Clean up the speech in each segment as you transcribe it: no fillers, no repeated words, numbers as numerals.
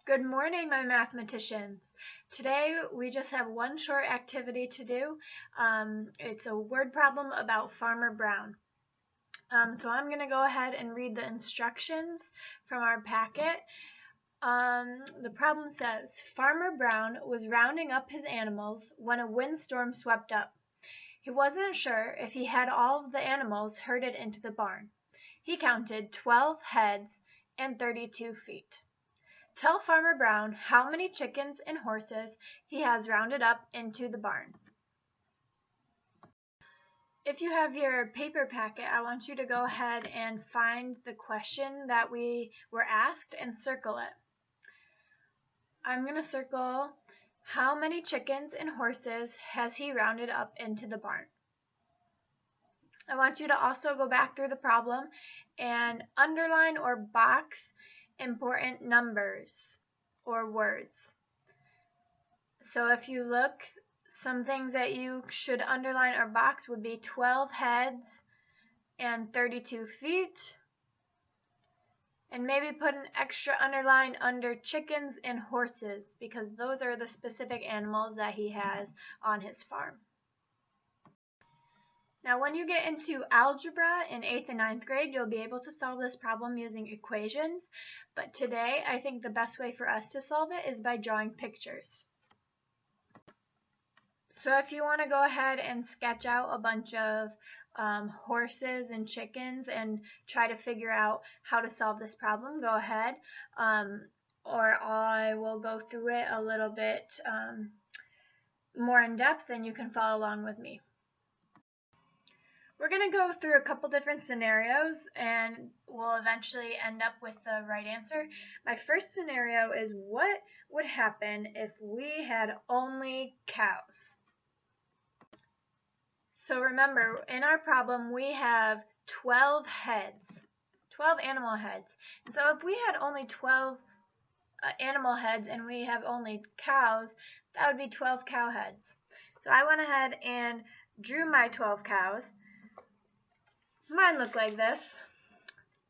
Good morning, my mathematicians. Today we just have one short activity to do. It's a word problem about Farmer Brown. So I'm going to go ahead and read the instructions from our packet. The problem says, Farmer Brown was rounding up his animals when a windstorm swept up. He wasn't sure if he had all of the animals herded into the barn. He counted 12 heads and 32 feet. Tell Farmer Brown how many chickens and horses he has rounded up into the barn. If you have your paper packet, I want you to go ahead and find the question that we were asked and circle it. I'm going to circle how many chickens and horses has he rounded up into the barn. I want you to also go back through the problem and underline or box important numbers or words. So if you look, some things that you should underline or box would be 12 heads and 32 feet. And maybe put an extra underline under chickens and horses because those are the specific animals that he has on his farm. Now when you get into algebra in 8th and 9th grade, you'll be able to solve this problem using equations. But today, I think the best way for us to solve it is by drawing pictures. So if you want to go ahead and sketch out a bunch of horses and chickens and try to figure out how to solve this problem, go ahead. Or I will go through it a little bit more in depth and you can follow along with me. We're going to go through a couple different scenarios and we'll eventually end up with the right answer. My first scenario is what would happen if we had only cows? So remember, in our problem, we have 12 heads, 12 animal heads. And so if we had only 12 animal heads and we have only cows, that would be 12 cow heads. So I went ahead and drew my 12 cows. Mine look like this.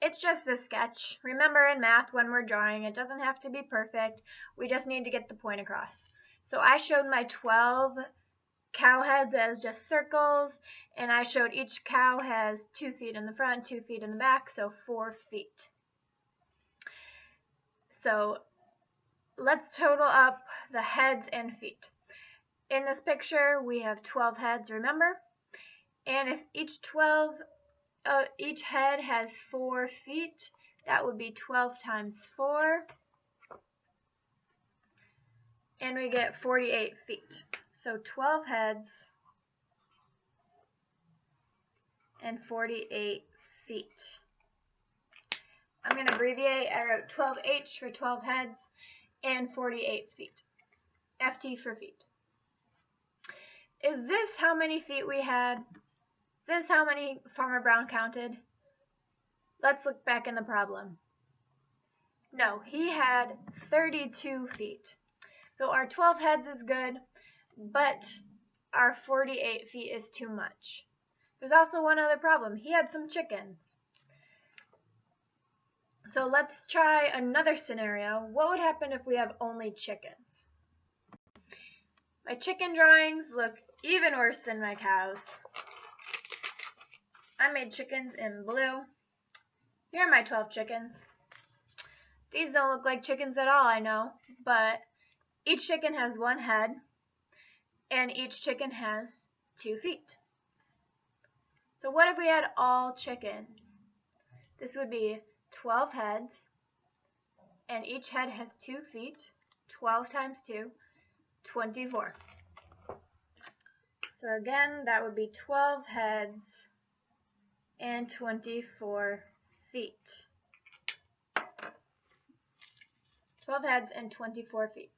It's just a sketch. Remember in math, when we're drawing, it doesn't have to be perfect. We just need to get the point across. So I showed my 12 cow heads as just circles, and I showed each cow has 2 feet in the front, 2 feet in the back, so 4 feet. So let's total up the heads and feet. In this picture, we have 12 heads, remember? And if each head has 4 feet, that would be 12 times 4, and we get 48 feet. So 12 heads and 48 feet. I'm going to abbreviate. I wrote 12H for 12 heads and 48 feet. FT for feet. Is this how many feet we had? Is this how many Farmer Brown counted? Let's look back in the problem. No, he had 32 feet. So our 12 heads is good, but our 48 feet is too much. There's also one other problem. He had some chickens. So let's try another scenario. What would happen if we have only chickens? My chicken drawings look even worse than my cows. I made chickens in blue. Here are my 12 chickens. These don't look like chickens at all, I know, but each chicken has 1 head, and each chicken has 2 feet. So what if we had all chickens? This would be 12 heads, and each head has 2 feet. 12 times 2, 24. So again, that would be 12 heads and 24 feet. 12 heads and 24 feet.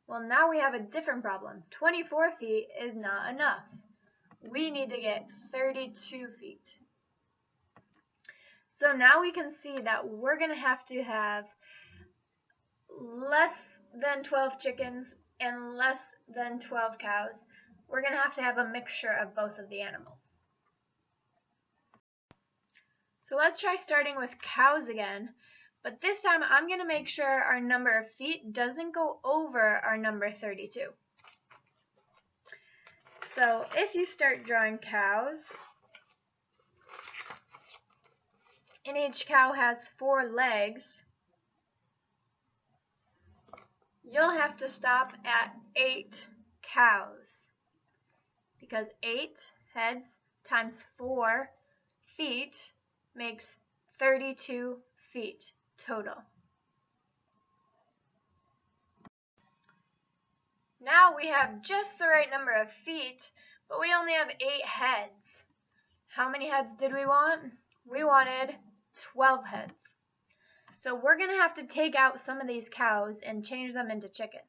Well, now we have a different problem. 24 feet is not enough. We need to get 32 feet. So now we can see that we're going to have less than 12 chickens and less than 12 cows. We're going to have a mixture of both of the animals. So let's try starting with cows again. But this time I'm going to make sure our number of feet doesn't go over our number 32. So if you start drawing cows, and each cow has 4 legs, you'll have to stop at 8 cows, because 8 heads times 4 feet makes 32 feet total. Now we have just the right number of feet, but we only have 8 heads. How many heads did we want? We wanted 12 heads. So we're going to have to take out some of these cows and change them into chickens.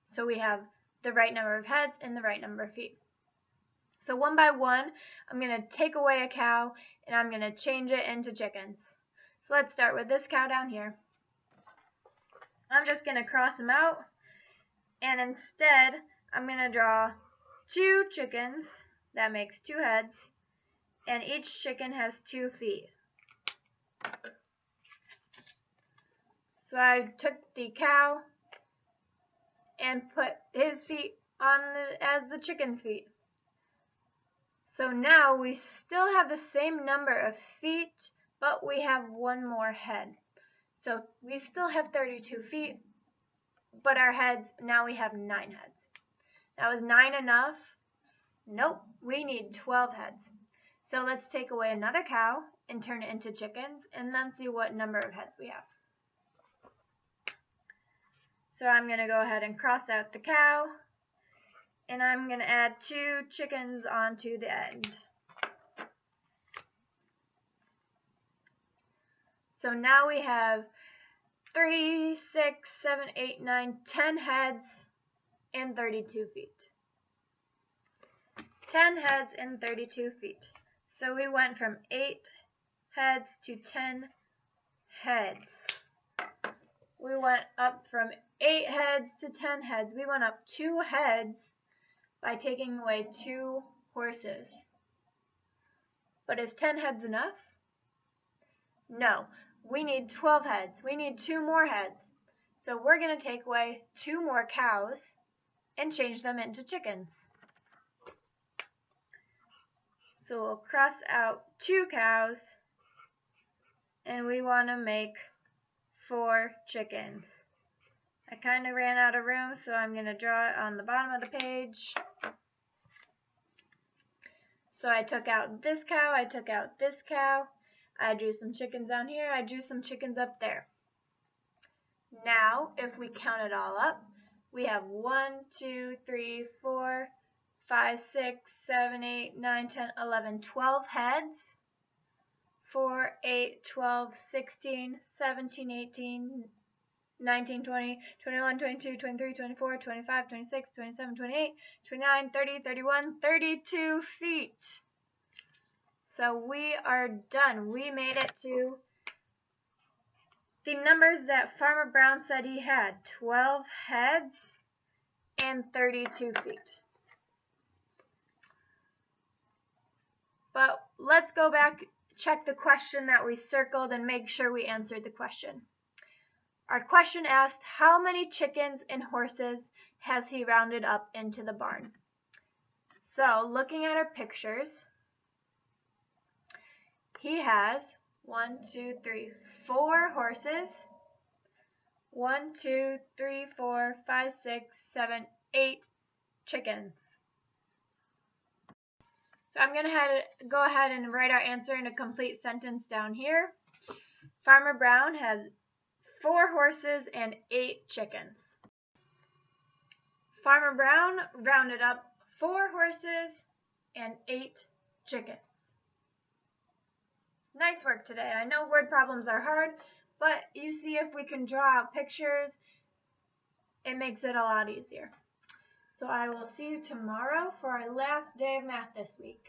So we have the right number of heads and the right number of feet. So one by one, I'm going to take away a cow and I'm going to change it into chickens. So let's start with this cow down here. I'm just going to cross them out, and instead I'm going to draw 2 chickens. That makes 2 heads, and each chicken has 2 feet. So I took the cow and put his feet on as the chicken's feet. So now we still have the same number of feet, but we have 1 more head. So we still have 32 feet, but our heads, now we have 9 heads. Now is 9 enough? Nope, we need 12 heads. So let's take away another cow and turn it into chickens, and then see what number of heads we have. So I'm going to go ahead and cross out the cow, and I'm going to add 2 chickens onto the end. So now we have 3, 6, 7, 8, 9, 10 heads and 32 feet. 10 heads and 32 feet. So we went from 8 heads to 10 heads. We went up from 8 heads to 10 heads. We went up 2 heads by taking away 2 horses. But is 10 heads enough? No, we need 12 heads. We need 2 more heads. So we're going to take away 2 more cows and change them into chickens. So we'll cross out 2 cows, and we want to make 4 chickens. I kind of ran out of room, so I'm going to draw it on the bottom of the page. So I took out this cow, I took out this cow, I drew some chickens down here, I drew some chickens up there. Now, if we count it all up, we have 1, 2, 3, 4, 5, 6, 7, 8, 9, 10, 11, 12 heads. 4, 8, 12, 16, 17, 18, 19, 20, 21, 22, 23, 24, 25, 26, 27, 28, 29, 30, 31, 32 feet. So we are done. We made it to the numbers that Farmer Brown said he had. 12 heads and 32 feet. But let's go back, check the question that we circled, and make sure we answered the question. Our question asked, how many chickens and horses has he rounded up into the barn? So, looking at our pictures, he has 1, 2, 3, 4 horses, 1, 2, 3, 4, 5, 6, 7, 8 chickens. So I'm going to go ahead and write our answer in a complete sentence down here. Farmer Brown has 4 horses and 8 chickens. Farmer Brown rounded up 4 horses and 8 chickens. Nice work today. I know word problems are hard, but you see, if we can draw out pictures, it makes it a lot easier. So I will see you tomorrow for our last day of math this week.